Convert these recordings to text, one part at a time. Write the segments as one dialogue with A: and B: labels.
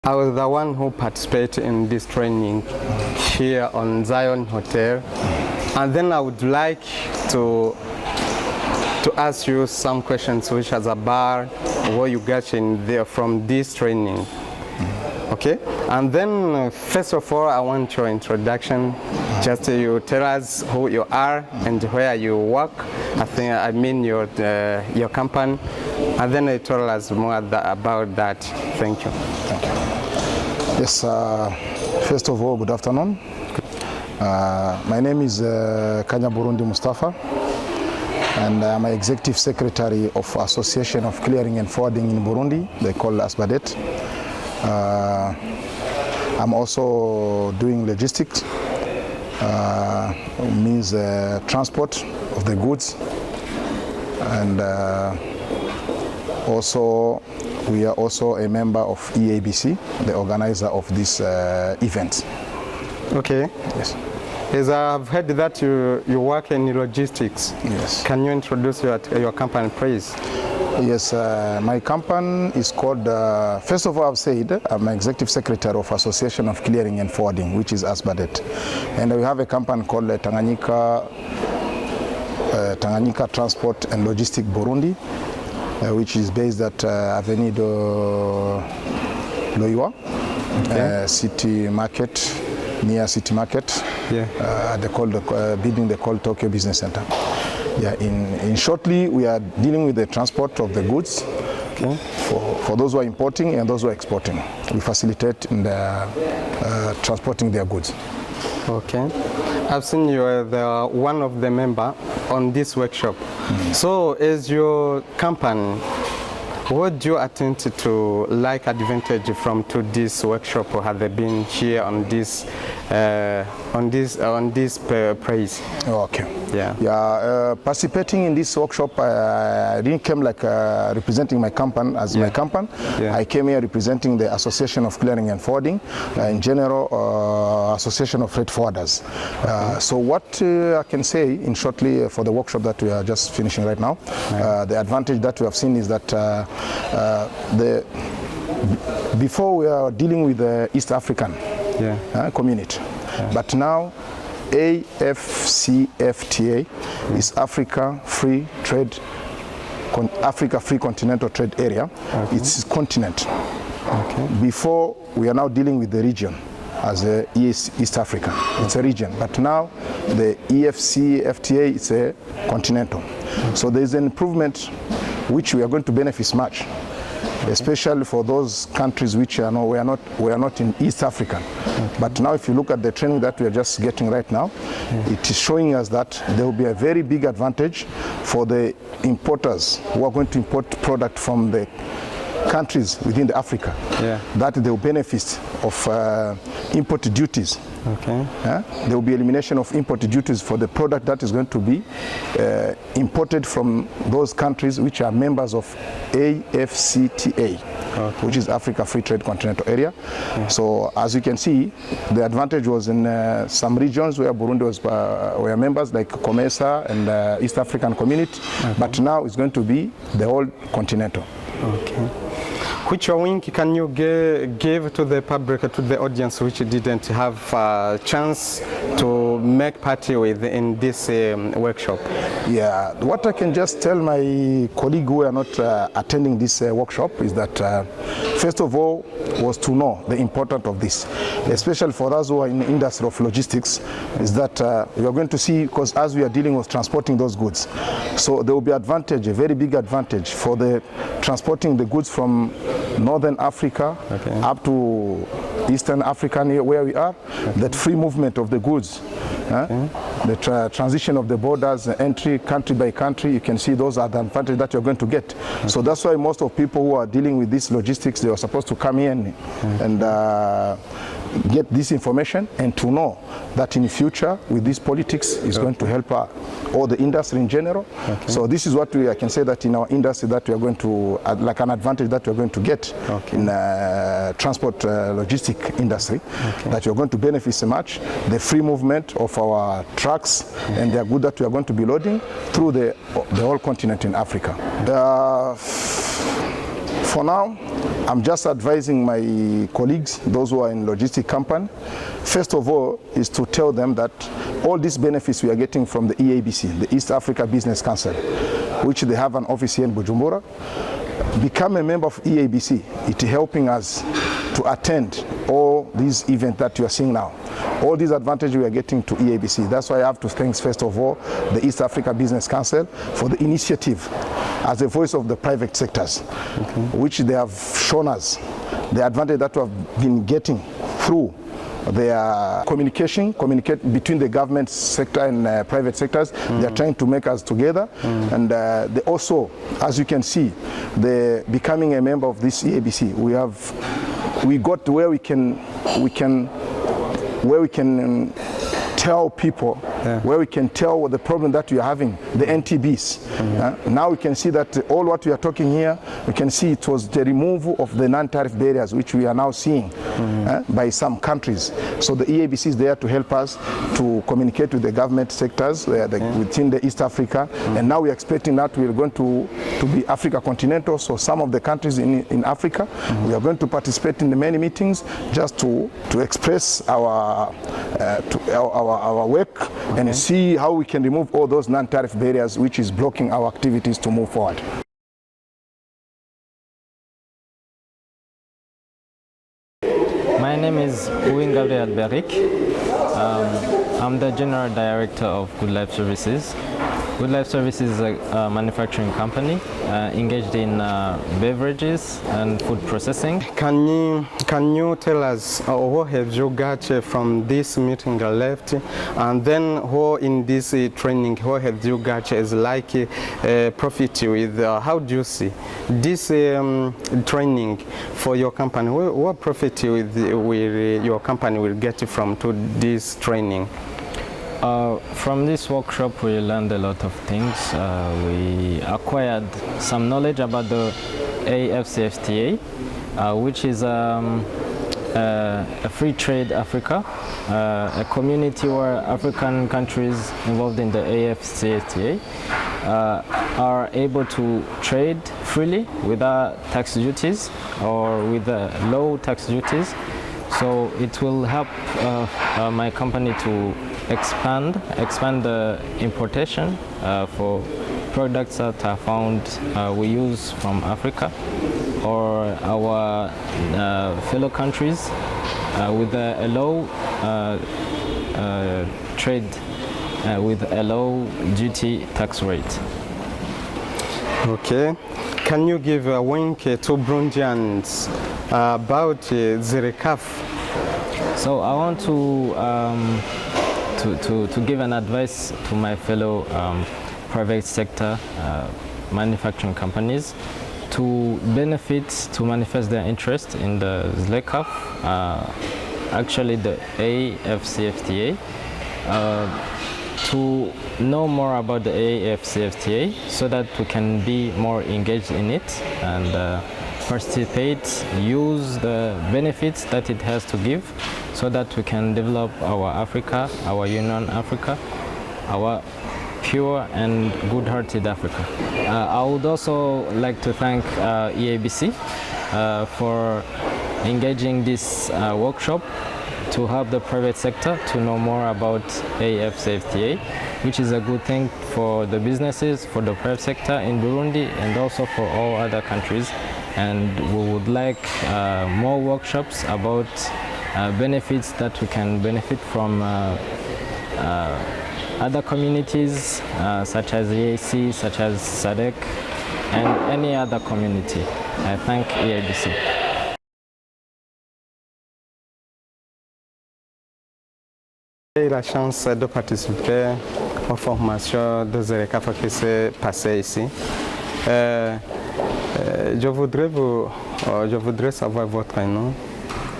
A: I was the one who participated in this training here on Zion Hotel, and then I would like to ask you some questions which is about what you got in there from this training. Okay, and then first of all I want your introduction. Just you tell us who you are and where you work. I mean your company, and then you tell us more about that. Thank you.
B: Thank you. Yes, first of all, good afternoon. My name is Kanya Burundi Mustafa, and I'm Executive Secretary of Association of Clearing and Forwarding in Burundi. They call ASBADET. I'm also doing logistics, means transport of the goods, and also we are also a member of EABC, the organizer of this event. Okay. Yes.
A: As I've heard that you work in logistics.
B: Yes.
A: Can you introduce your company, please?
B: Yes, my company is called, first of all I've said, I'm Executive Secretary of Association of Clearing and Forwarding, which is ASBADET. And we have a company called Tanganyika Transport and Logistics Burundi, which is based at Avenue de Loiwa, okay. City Market, near City Market. Yeah. Building they call Tokyo Business Center. Yeah. In shortly, we are dealing with the transport of the goods. Okay. For those who are importing and those who are exporting. We facilitate in the transporting their goods.
A: Okay. I've seen you are one of the members on this workshop. So as your company, what do you attend to like advantage from to this workshop, or have they been here on this praise?
B: Okay.
A: Yeah.
B: Yeah. Participating in this workshop, I didn't come like representing my company as my company. Yeah. I came here representing the Association of Clearing and Forwarding, in general, Association of Freight Forwarders. So what I can say in shortly for the workshop that we are just finishing right now, the advantage that we have seen is that before we are dealing with the East African community, but now AFCFTA is Africa Free Continental Trade Area. Okay. It's continent. Okay. Before we are now dealing with the region as East Africa. It's a region, but now the AFCFTA is a continental. So there is an improvement which we are going to benefit much, especially for those countries which we are not in East Africa. But now if you look at the training that we are just getting right now, it is showing us that there will be a very big advantage for the importers who are going to import product from the countries within the Africa, that they will benefit of import duties. Okay. There will be elimination of import duties for the product that is going to be imported from those countries which are members of AFCTA, which is Africa Free Trade Continental Area. So as you can see, the advantage was in some regions where Burundi were members, like Comesa and East African Community, but now it's going to be the whole continental.
A: Okay. Which link can you give to the public, to the audience which didn't have a chance to make party with in this workshop?
B: Yeah, what I can just tell my colleague who are not attending this workshop is that first of all was to know the importance of this, especially for us who are in the industry of logistics, is that we are going to see, because as we are dealing with transporting those goods, so there will be advantage, a very big advantage for the transporting the goods from Northern Africa up to Eastern Africa, where we are, that free movement of the goods the transition of the borders, entry country by country. You can see those are the advantages that you're going to get. Okay. So that's why most of people who are dealing with this logistics, they are supposed to come in and get this information and to know that in the future with this politics is going to help all the industry in general. Okay. So this is what I can say that in our industry that we are going to, like an advantage that we are going to get in transport logistic industry, that you're going to benefit so much, the free movement of our trucks and the goods that we are going to be loading through the whole continent in Africa. For now, I'm just advising my colleagues, those who are in logistic company, first of all, is to tell them that all these benefits we are getting from the EABC, the East Africa Business Council, which they have an office here in Bujumbura, become a member of EABC. It's helping us to attend all these events that you are seeing now. All these advantages we are getting to EABC. That's why I have to thank, first of all, the East Africa Business Council for the initiative as a voice of the private sectors, which they have shown us the advantage that we have been getting through their communication between the government sector and private sectors. They are trying to make us together, and they also, as you can see, the becoming a member of this EABC, we got where we can tell people, where we can tell the problem that we are having, the NTBs. Now we can see that all what we are talking here, we can see it was the removal of the non-tariff barriers, which we are now seeing by some countries. So the EABC is there to help us to communicate with the government sectors within the East Africa. And now we are expecting that we are going to be Africa continental. So some of the countries in Africa, we are going to participate in the many meetings just to express our work and see how we can remove all those non-tariff barriers which is blocking our activities to move forward.
C: My name is Gabriel Beric. I'm the General Director of Good Life Services. Good Life Services is a manufacturing company engaged in beverages and food processing.
A: Can you tell us what have you got from this meeting left, and then what in this training, what have you got as like profit with? How do you see this training for your company? What profit will your company will get from this training?
C: From this workshop we learned a lot of things. We acquired some knowledge about the AFCFTA, which is a free trade Africa, a community where African countries involved in the AFCFTA are able to trade freely without tax duties or with low tax duties. So it will help my company to expand the importation for products that are found we use from Africa or our fellow countries with a low trade with a low duty tax rate.
A: Okay. Can you give a wink to Burundians about ZLECAF?
C: So I want to give an advice to my fellow private sector manufacturing companies to benefit, to manifest their interest in the ZLECAF, actually the AFCFTA, to know more about the AFCFTA so that we can be more engaged in it and participate, use the benefits that it has to give so that we can develop our Africa, our Union Africa, our pure and good-hearted Africa. I would also like to thank EABC for engaging this workshop to help the private sector to know more about AFCFTA, which is a good thing for the businesses, for the private sector in Burundi, and also for all other countries. And we would like more workshops about benefits that we can benefit from other communities such as EAC, such as SADC, and any other community. I thank EABC.
A: J'ai eu la chance de participer aux formations de ZLECAF qui s'est passée ici. Je voudrais savoir votre nom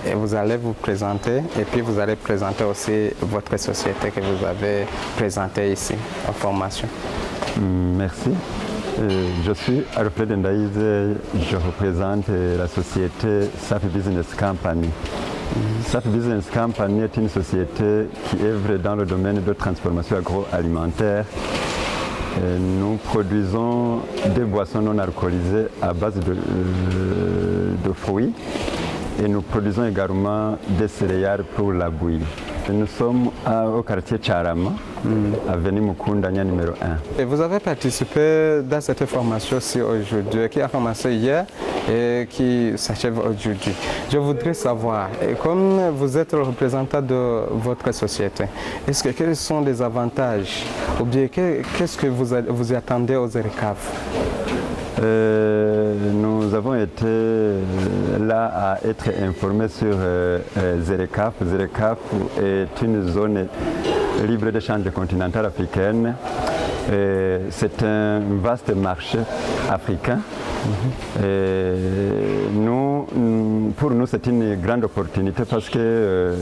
A: et vous allez vous présenter et puis vous allez présenter aussi votre société que vous avez présentée ici en formation.
D: Merci. Je suis Alfred Ndaïze, je représente la société SAF Business Company. SAF Business Company est une société qui œuvre dans le domaine de transformation agroalimentaire. Nous produisons des boissons non alcoolisées à base de fruits et nous produisons également des céréales pour la bouillie. Nous sommes au quartier Tcharama, avenue Mukundanya numéro 1.
A: Et vous avez participé dans cette formation-ci aujourd'hui, qui a commencé hier et qui s'achève aujourd'hui. Je voudrais savoir, comme vous êtes le représentant de votre société, quels sont les avantages ou bien qu'est-ce que vous attendez aux ZLECAF?
D: Nous avons été là à être informés sur ZLECAF. ZLECAF est une zone libre d'échange continentale africaine. C'est un vaste marché africain. Pour nous, c'est une grande opportunité parce que,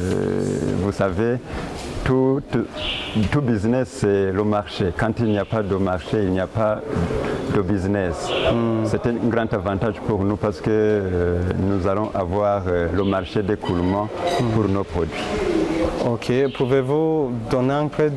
D: vous savez, tout business, c'est le marché. Quand il n'y a pas de marché, il n'y a pas de business. C'est un grand avantage pour nous parce que nous allons avoir le marché d'écoulement pour nos produits.
A: Ok, pouvez-vous donner un peu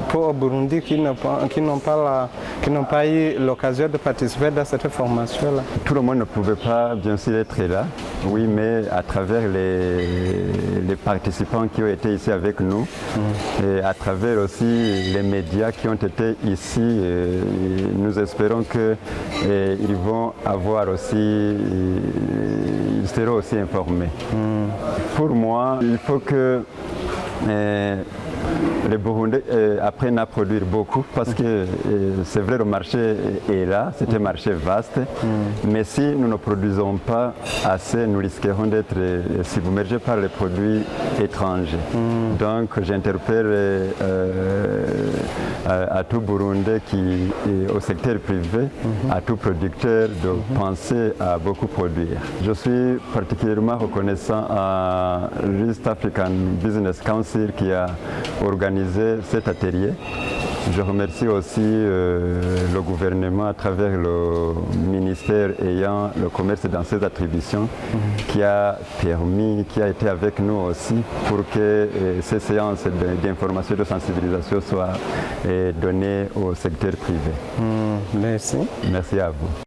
A: pour Burundi qui n'ont pas eu l'occasion de participer dans cette formation-là?
D: Tout le monde ne pouvait pas bien sûr être là, oui, mais à travers les participants qui ont été ici avec nous et à travers aussi les médias qui ont été ici, nous espérons qu'ils vont avoir aussi, ils seront aussi informés. Pour moi, il faut que les Burundais apprennent à produire beaucoup parce que c'est vrai, le marché est là, c'est un marché vaste, mais si nous ne produisons pas assez, nous risquerons d'être submergés par les produits étrangers. Donc j'interpelle à tout Burundais qui est au secteur privé, à tout producteur de penser à beaucoup produire. Je suis particulièrement reconnaissant à l'East African Business Council qui a organisé cet atelier. Je remercie aussi le gouvernement à travers le ministère ayant le commerce dans ses attributions qui a été avec nous aussi pour que ces séances d'information et de sensibilisation soient données au secteur privé.
A: Merci.
D: Merci à vous.